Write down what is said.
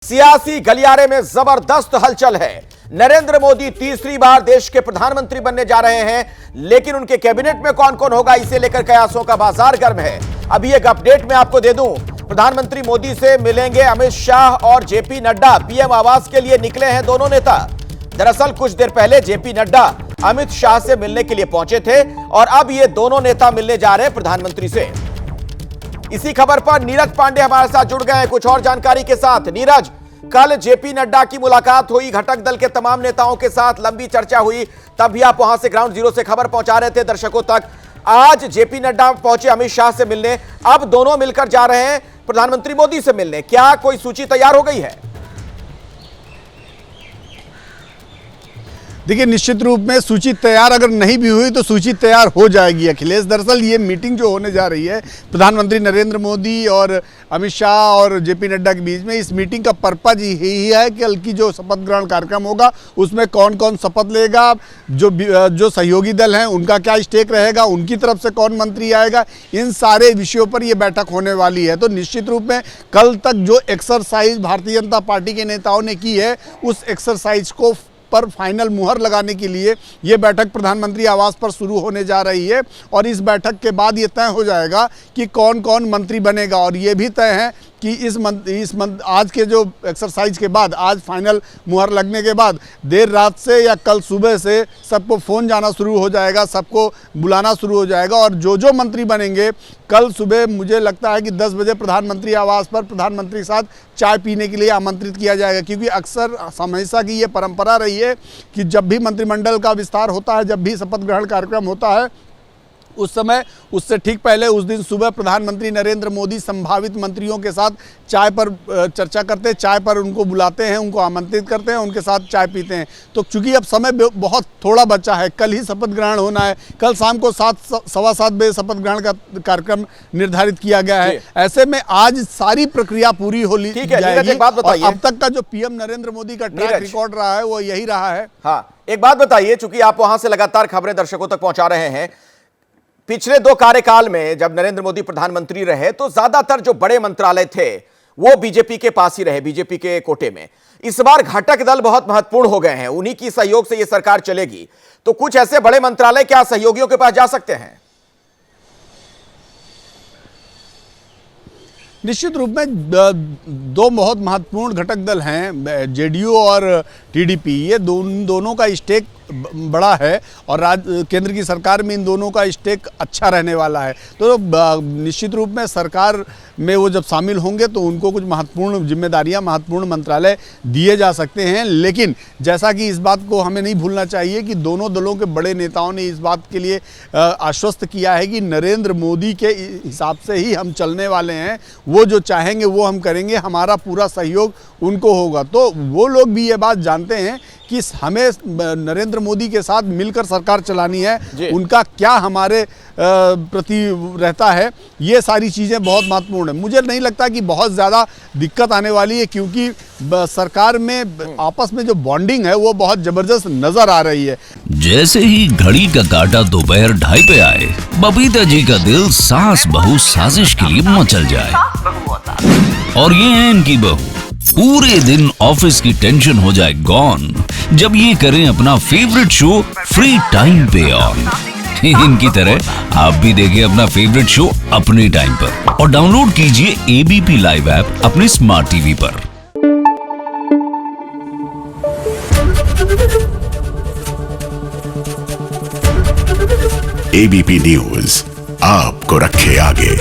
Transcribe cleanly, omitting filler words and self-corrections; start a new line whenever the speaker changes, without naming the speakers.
सियासी गलियारे में जबरदस्त हलचल है। नरेंद्र मोदी तीसरी बार देश के प्रधानमंत्री बनने जा रहे हैं, लेकिन उनके कैबिनेट में कौन कौन होगा, इसे लेकर कयासों का बाजार गर्म है। अभी एक अपडेट मैं आपको दे दूं, प्रधानमंत्री मोदी से मिलेंगे अमित शाह और जेपी नड्डा। पीएम आवास के लिए निकले हैं दोनों नेता। दरअसल कुछ देर पहले जेपी नड्डा अमित शाह से मिलने के लिए पहुंचे थे और अब ये दोनों नेता मिलने जा रहे हैं प्रधानमंत्री से। इसी खबर पर नीरज पांडे हमारे साथ जुड़ गए हैं कुछ और जानकारी के साथ। नीरज, कल जेपी नड्डा की मुलाकात हुई, घटक दल के तमाम नेताओं के साथ लंबी चर्चा हुई, तब भी आप वहां से ग्राउंड जीरो से खबर पहुंचा रहे थे दर्शकों तक। आज जेपी नड्डा पहुंचे अमित शाह से मिलने, अब दोनों मिलकर जा रहे हैं प्रधानमंत्री मोदी से मिलने। क्या कोई सूची तैयार हो गई है?
देखिए, निश्चित रूप में सूची तैयार अगर नहीं भी हुई तो सूची तैयार हो जाएगी अखिलेश। दरअसल ये मीटिंग जो होने जा रही है प्रधानमंत्री नरेंद्र मोदी और अमित शाह और जेपी नड्डा के बीच में, इस मीटिंग का पर्पज यही है कि कल की जो शपथ ग्रहण कार्यक्रम होगा उसमें कौन कौन शपथ लेगा, जो सहयोगी दल हैं उनका क्या स्टेक रहेगा, उनकी तरफ से कौन मंत्री आएगा, इन सारे विषयों पर यह बैठक होने वाली है। तो निश्चित रूप में कल तक जो एक्सरसाइज भारतीय जनता पार्टी के नेताओं ने की है, उस एक्सरसाइज को पर फाइनल मुहर लगाने के लिए ये बैठक प्रधानमंत्री आवास पर शुरू होने जा रही है। और इस बैठक के बाद ये तय हो जाएगा कि कौन कौन मंत्री बनेगा। और ये भी तय है कि आज के जो एक्सरसाइज के बाद, आज फाइनल मुहर लगने के बाद देर रात से या कल सुबह से सबको फ़ोन जाना शुरू हो जाएगा, सबको बुलाना शुरू हो जाएगा। और जो मंत्री बनेंगे, कल सुबह मुझे लगता है कि 10 बजे प्रधानमंत्री आवास पर प्रधानमंत्री के साथ चाय पीने के लिए आमंत्रित किया जाएगा। क्योंकि अक्सर हमेशा की ये परंपरा रही है कि जब भी मंत्रिमंडल का विस्तार होता है, जब भी शपथ ग्रहण कार्यक्रम होता है, उस समय उससे ठीक पहले उस दिन सुबह प्रधानमंत्री नरेंद्र मोदी संभावित मंत्रियों के साथ चाय पर चर्चा करते हैं, चाय पर उनको बुलाते हैं, उनको आमंत्रित करते हैं, उनके साथ चाय पीते हैं। तो चूंकि अब समय बहुत थोड़ा बचा है, कल ही शपथ ग्रहण होना है, कल शाम को 7:15 बजे शपथ ग्रहण का कार्यक्रम निर्धारित किया गया है। ऐसे में आज सारी प्रक्रिया पूरी हो जाएगी। और अब तक का जो पीएम नरेंद्र मोदी का ट्रैक रिकॉर्ड रहा है वो यही रहा है।
हाँ, एक बात बताइए, चूंकि आप वहां से लगातार खबरें दर्शकों तक पहुंचा रहे हैं, पिछले 2 कार्यकाल में जब नरेंद्र मोदी प्रधानमंत्री रहे तो ज्यादातर जो बड़े मंत्रालय थे वो बीजेपी के पास ही रहे, बीजेपी के कोटे में। इस बार घटक दल बहुत महत्वपूर्ण हो गए हैं, उन्हीं की सहयोग से यह सरकार चलेगी। तो कुछ ऐसे बड़े मंत्रालय क्या सहयोगियों के पास जा सकते हैं?
निश्चित रूप में 2 बहुत महत्वपूर्ण घटक दल हैं, जेडीयू और टीडीपी। ये दोनों का स्टेक बड़ा है और केंद्र की सरकार में इन दोनों का स्टेक अच्छा रहने वाला है। तो निश्चित रूप में सरकार में वो जब शामिल होंगे तो उनको कुछ महत्वपूर्ण जिम्मेदारियां, महत्वपूर्ण मंत्रालय दिए जा सकते हैं। लेकिन जैसा कि इस बात को हमें नहीं भूलना चाहिए कि दोनों दलों के बड़े नेताओं ने इस बात के लिए आश्वस्त किया है कि नरेंद्र मोदी के हिसाब से ही हम चलने वाले हैं, वो जो चाहेंगे वो हम करेंगे, हमारा पूरा सहयोग उनको होगा। तो वो लोग भी ये बात जानते हैं कि हमें नरेंद्र मोदी के साथ मिलकर सरकार चलानी है, उनका क्या हमारे प्रति रहता है, ये सारी चीज़ें बहुत महत्वपूर्ण है। मुझे नहीं लगता कि बहुत ज़्यादा दिक्कत आने वाली है, क्योंकि सरकार में आपस में जो बॉन्डिंग है वो बहुत ज़बरदस्त नज़र आ रही है।
जैसे ही घड़ी का काटा दोपहर 2:30 पे आए, बबीता जी का दिल सास बहू साजिश के लिए मचल जाए। और ये है इनकी बहू, पूरे दिन ऑफिस की टेंशन हो जाए गॉन जब ये करें अपना फेवरेट शो फ्री टाइम पे ऑन। इनकी तरह आप भी देखें अपना फेवरेट शो अपने टाइम पर और डाउनलोड कीजिए एबीपी लाइव ऐप अपने स्मार्ट टीवी पर।
एबीपी न्यूज आपको रखे आगे।